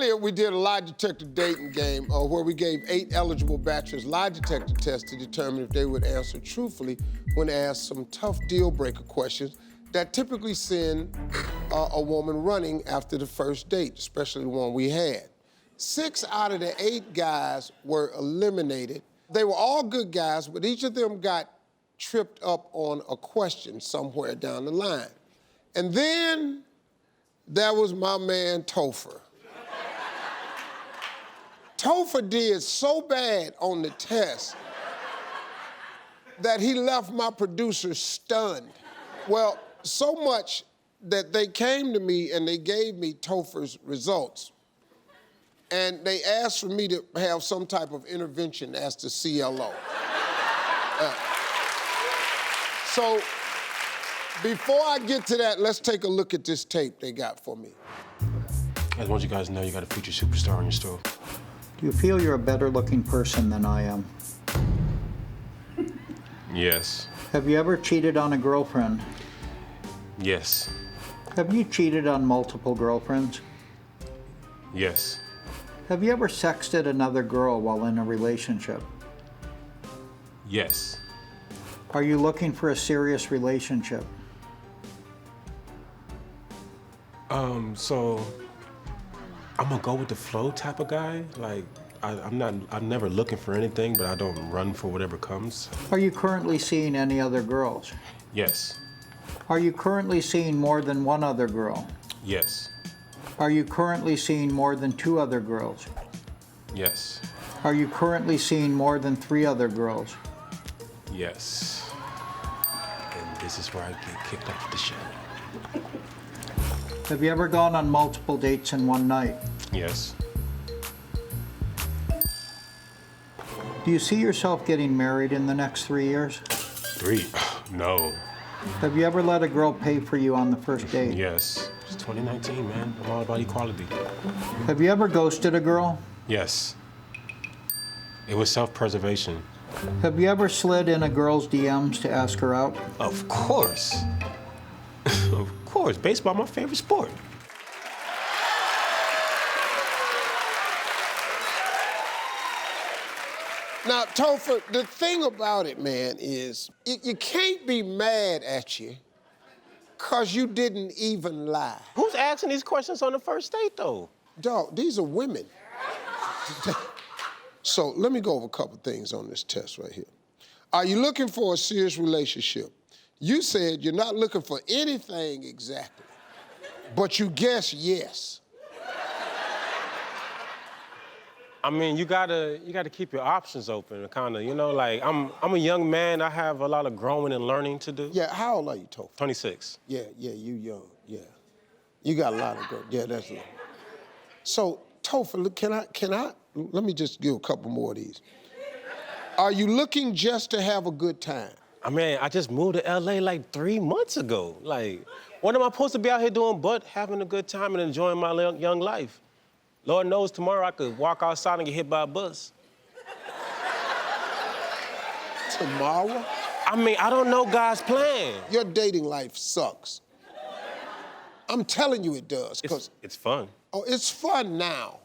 Earlier, we did a lie detector dating game where we gave 8 eligible bachelors lie detector tests to determine if they would answer truthfully when asked some tough deal-breaker questions that typically send a woman running after the first date, especially the one we had. 6 out of the 8 guys were eliminated. They were all good guys, but each of them got tripped up on a question somewhere down the line. And then there was my man, Topher. Topher did so bad on the test that he left my producer stunned. Well, so much that they came to me and they gave me Topher's results. And they asked for me to have some type of intervention as the CLO. So before I get to that, let's take a look at this tape they got for me. I just want you guys to know you got a future superstar on your stove. Do you feel you're a better looking person than I am? Yes. Have you ever cheated on a girlfriend? Yes. Have you cheated on multiple girlfriends? Yes. Have you ever sexted another girl while in a relationship? Yes. Are you looking for a serious relationship? So I'm a go with the flow type of guy. Like, I'm never looking for anything, but I don't run for whatever comes. Are you currently seeing any other girls? Yes. Are you currently seeing more than one other girl? Yes. Are you currently seeing more than 2 other girls? Yes. Are you currently seeing more than 3 other girls? Yes. And this is where I get kicked off the show. Have you ever gone on multiple dates in one night? Yes. Do you see yourself getting married in the next 3 years? 3? No. Have you ever let a girl pay for you on the first date? Yes. It's 2019, man. I'm all about equality. Have you ever ghosted a girl? Yes. It was self-preservation. Have you ever slid in a girl's DMs to ask her out? Of course. Of course. Baseball, my favorite sport. Now, Topher, the thing about it, man, is you can't be mad at you because you didn't even lie. Who's asking these questions on the first date, though? Dog, these are women. So let me go over a couple things on this test right here. Are you looking for a serious relationship? You said you're not looking for anything exactly, but you guess yes. I mean, you gotta keep your options open, kind of, you know, like, I'm a young man, I have a lot of growing and learning to do. Yeah, how old are you, Topher? 26. Yeah, you young, yeah. You got a lot of growth, yeah, that's it. So, Topher, look, let me just give a couple more of these. Are you looking just to have a good time? I mean, I just moved to LA like 3 months ago. Like, what am I supposed to be out here doing but having a good time and enjoying my young life? Lord knows tomorrow I could walk outside and get hit by a bus. Tomorrow? I mean, I don't know God's plan. Your dating life sucks. I'm telling you it does, because it's fun. Oh, it's fun now,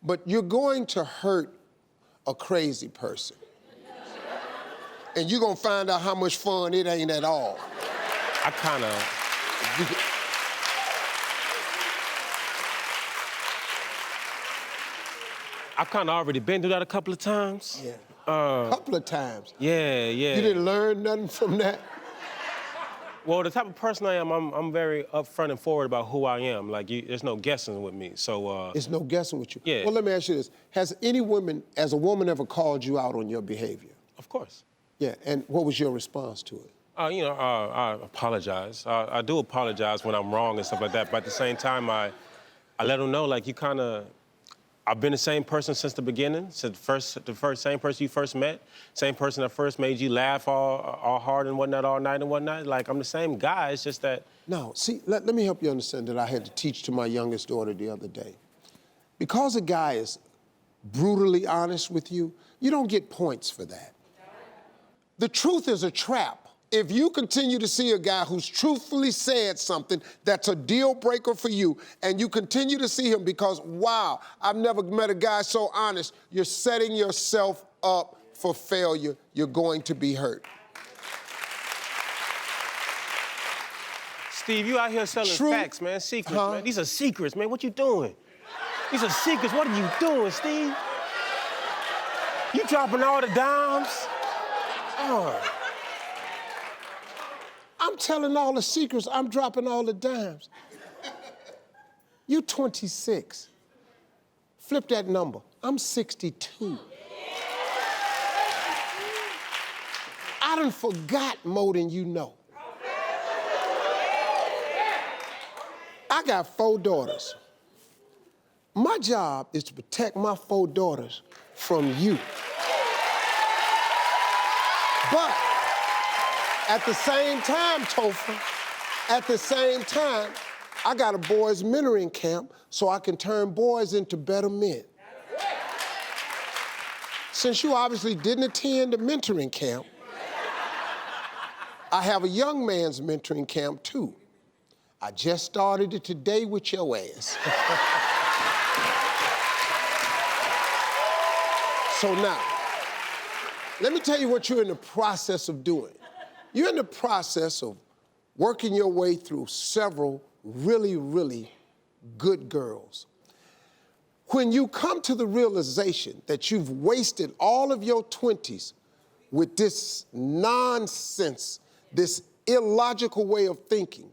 but you're going to hurt a crazy person. And you're gonna find out how much fun it ain't at all. I kinda... I've kind of already been through that a couple of times. Yeah. A couple of times. Yeah. You didn't learn nothing from that? Well, the type of person I am, I'm very upfront and forward about who I am. Like, there's no guessing with me, so... There's no guessing with you? Yeah. Well, let me ask you this. Has any woman, as a woman, ever called you out on your behavior? Of course. Yeah, and what was your response to it? I apologize. I do apologize when I'm wrong and stuff like that, but at the same time, I let them know, like, I've been the same person since the beginning, since the same person you first met, same person that first made you laugh all hard and whatnot, all night and whatnot. Like, I'm the same guy, it's just that... No, see, let me help you understand that I had to teach to my youngest daughter the other day. Because a guy is brutally honest with you, you don't get points for that. The truth is a trap. if you continue to see a guy who's truthfully said something that's a deal breaker for you, and you continue to see him because, wow, I've never met a guy so honest, you're setting yourself up for failure. You're going to be hurt. Steve, you out here selling facts, man, secrets, man. These are secrets, man. What you doing? These are secrets. What are you doing, Steve? You dropping all the dimes? Oh. I'm telling all the secrets. I'm dropping all the dimes. You 26. Flip that number. I'm 62. I done forgot more than you know. I got 4 daughters. My job is to protect my 4 daughters from you. But at the same time, Topher, at the same time, I got a boys' mentoring camp so I can turn boys into better men. Since you obviously didn't attend the mentoring camp, I have a young man's mentoring camp too. I just started it today with your ass. So now, let me tell you what you're in the process of doing. You're in the process of working your way through several really, really good girls. When you come to the realization that you've wasted all of your 20s with this nonsense, this illogical way of thinking,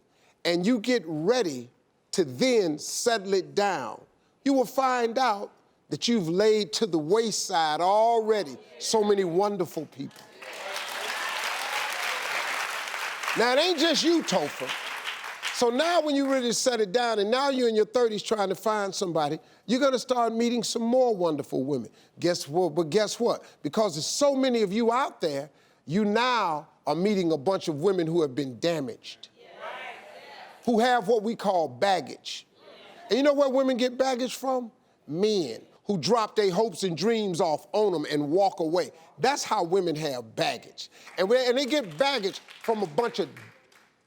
and you get ready to then settle it down, you will find out that you've laid to the wayside already so many wonderful people. Now, it ain't just you, Topher. So now when you really set it down, and now you're in your 30s trying to find somebody, you're gonna start meeting some more wonderful women. Guess what? But guess what? Because there's so many of you out there, you now are meeting a bunch of women who have been damaged, who have what we call baggage. And you know where women get baggage from? Men who drop their hopes and dreams off on them and walk away. That's how women have baggage. And they get baggage from a bunch of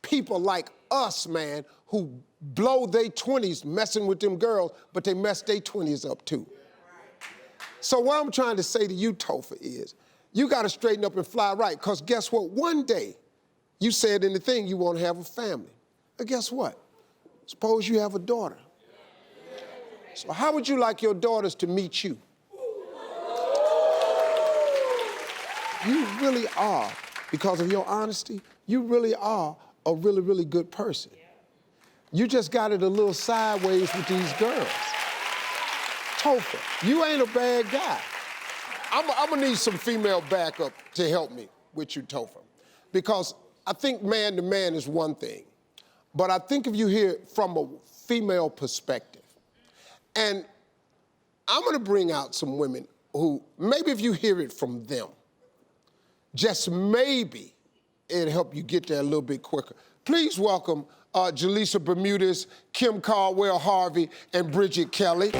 people like us, man, who blow their 20s messing with them girls, but they mess their 20s up too. So what I'm trying to say to you, Topher, is you gotta straighten up and fly right, because guess what? One day, you said in the thing you wanna have a family. But guess what? Suppose you have a daughter. So how would you like your daughters to meet you? You really are, because of your honesty, you really are a really, really good person. You just got it a little sideways with these girls. Topher, you ain't a bad guy. I'm gonna need some female backup to help me with you, Topher. Because I think man to man is one thing, but I think if you hear it from a female perspective, and I'm gonna bring out some women who, maybe if you hear it from them, just maybe it'll help you get there a little bit quicker. Please welcome Jaleesa Bermudez, Kim Caldwell Harvey, and Bridget Kelly. Hey,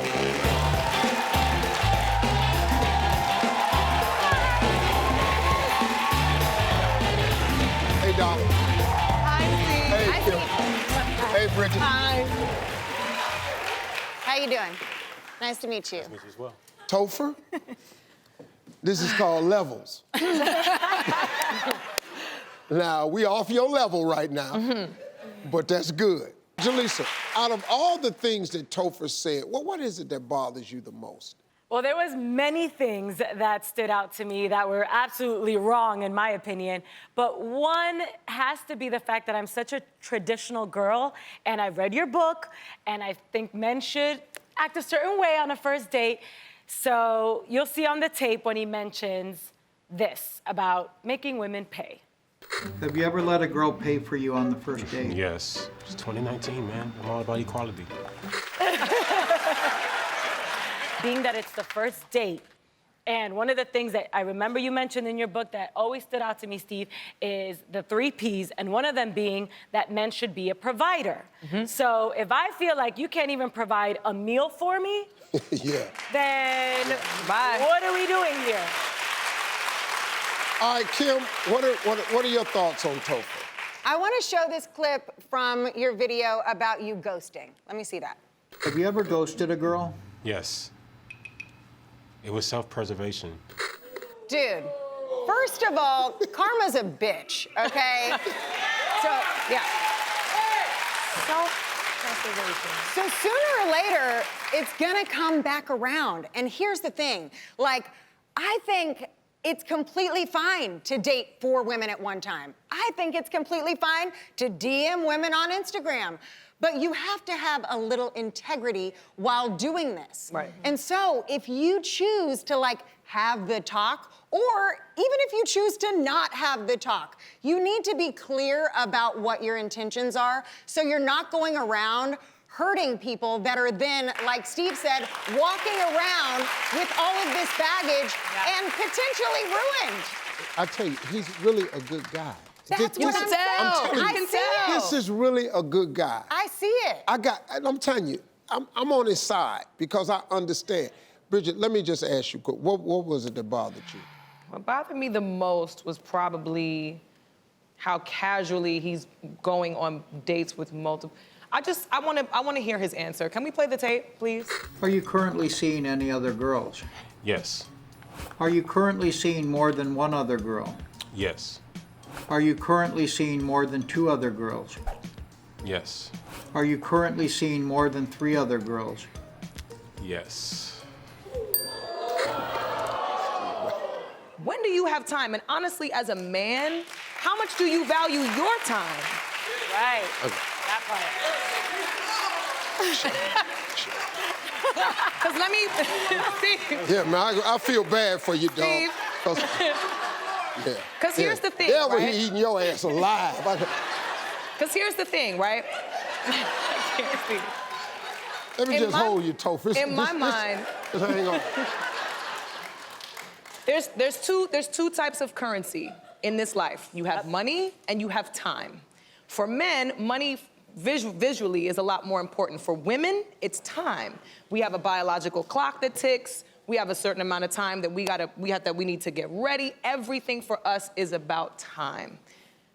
darling. Hi, Steve. Hey, Hi, Kim. Steve. Hey, Bridget. Hi. How you doing? Nice to meet you. Nice to meet you as well. Topher, this is called levels. Now, we off your level right now, but that's good. Jaleesa, out of all the things that Topher said, well, what is it that bothers you the most? Well, there was many things that stood out to me that were absolutely wrong, in my opinion. But one has to be the fact that I'm such a traditional girl, and I've read your book, and I think men should act a certain way on a first date. So you'll see on the tape when he mentions this about making women pay. Have you ever let a girl pay for you on the first date? Yes. It's 2019, man. I'm all about equality. Being that it's the first date, and one of the things that I remember you mentioned in your book that always stood out to me, Steve, is the 3 Ps, and one of them being that men should be a provider. So if I feel like you can't even provide a meal for me, Yeah. then Bye. what are we doing here? All right, Kim, what are your thoughts on Topher? I want to show this clip from your video about you ghosting. Let me see that. Have you ever ghosted a girl? Yes. It was self-preservation. Dude, first of all, karma's a bitch, okay? So, yeah. Self-preservation. So sooner or later, it's gonna come back around. And here's the thing, like, I think it's completely fine to date 4 women at one time. I think it's completely fine to DM women on Instagram. But you have to have a little integrity while doing this. Right. And so if you choose to like have the talk, or even if you choose to not have the talk, you need to be clear about what your intentions are so you're not going around hurting people that are then, like Steve said, walking around with all of this baggage and potentially ruined. I tell you, he's really a good guy. That's what I'm saying. I see it. This is really a good guy. I see it. I'm telling you, I'm on his side because I understand. Bridget, let me just ask you, what was it that bothered you? What bothered me the most was probably how casually he's going on dates with multiple. I want to hear his answer. Can we play the tape, please? Are you currently seeing any other girls? Yes. Are you currently seeing more than one other girl? Yes. Are you currently seeing more than 2 other girls? Yes. Are you currently seeing more than 3 other girls? Yes. When do you have time? And honestly, as a man, how much do you value your time? Right. Okay. That part. Because let me, Steve. Yeah, man, I feel bad for you, dog. Steve. Because here's the thing, Yeah, right? he eating your ass alive. Because here's the thing, right? Let me In just my- hold you, Topher. in my mind- Just hang on. There's two types of currency in this life. You have money and you have time. For men, money visually is a lot more important. For women, it's time. We have a biological clock that ticks. We have a certain amount of time that we need to get ready. Everything for us is about time.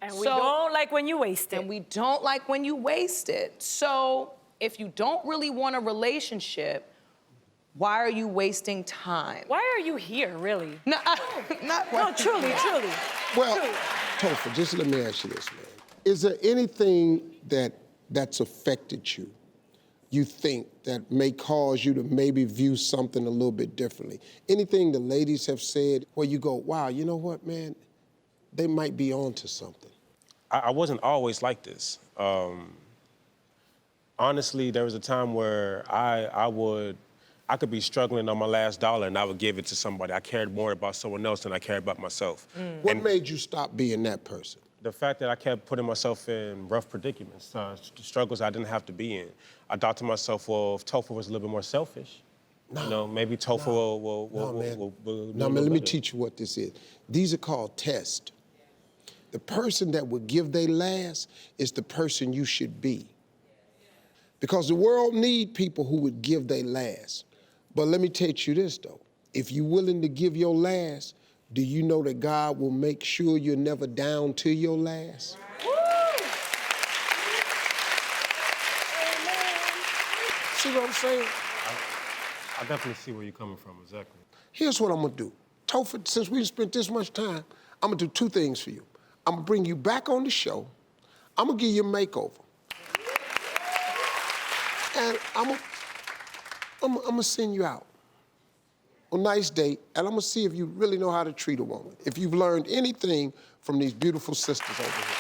And we don't like when you waste it. And we don't like when you waste it. So if you don't really want a relationship, why are you wasting time? Why are you here, really? No, No, truly. Well, Truly. Topher, just let me ask you this, man. Is there anything that's affected you think, that may cause you to maybe view something a little bit differently? Anything the ladies have said where you go, wow, you know what, man? They might be onto something. I wasn't always like this. Honestly, there was a time where I could be struggling on my last dollar and I would give it to somebody. I cared more about someone else than I cared about myself. What made you stop being that person? The fact that I kept putting myself in rough predicaments, struggles I didn't have to be in. I thought to myself, well, if Topher was a little bit more selfish, you know, maybe Topher will do No, a man, little let me better. teach you what this is. These are called tests. The person that would give their last is the person you should be. Because the world need people who would give their last. But let me teach you this, though. If you're willing to give your last, do you know that God will make sure you're never down to your last? See what I'm saying? I definitely see where you're coming from, exactly. Here's what I'm gonna do. Topher, since we spent this much time, I'm gonna do 2 things for you. I'm gonna bring you back on the show. I'm gonna give you a makeover. And I'm gonna send you out on a nice date, and I'm gonna see if you really know how to treat a woman, if you've learned anything from these beautiful sisters over here.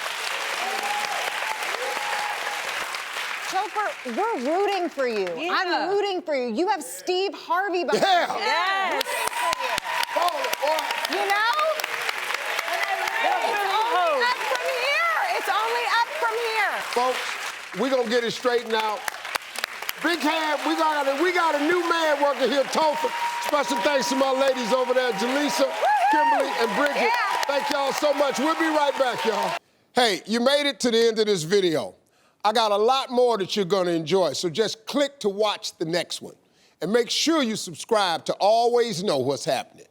Topher, we're rooting for you. Yeah. I'm rooting for you. You have Steve Harvey behind Yeah. you. Yes. You know? It's only up from here. Folks, we're gonna get it straightened out. Big hand, we got a new man working here, Topher. Special thanks to my ladies over there, Jaleesa, Kimberly, and Bridget. Yeah. Thank y'all so much. We'll be right back, y'all. Hey, you made it to the end of this video. I got a lot more that you're gonna enjoy, so just click to watch the next one. And make sure you subscribe to always know what's happening.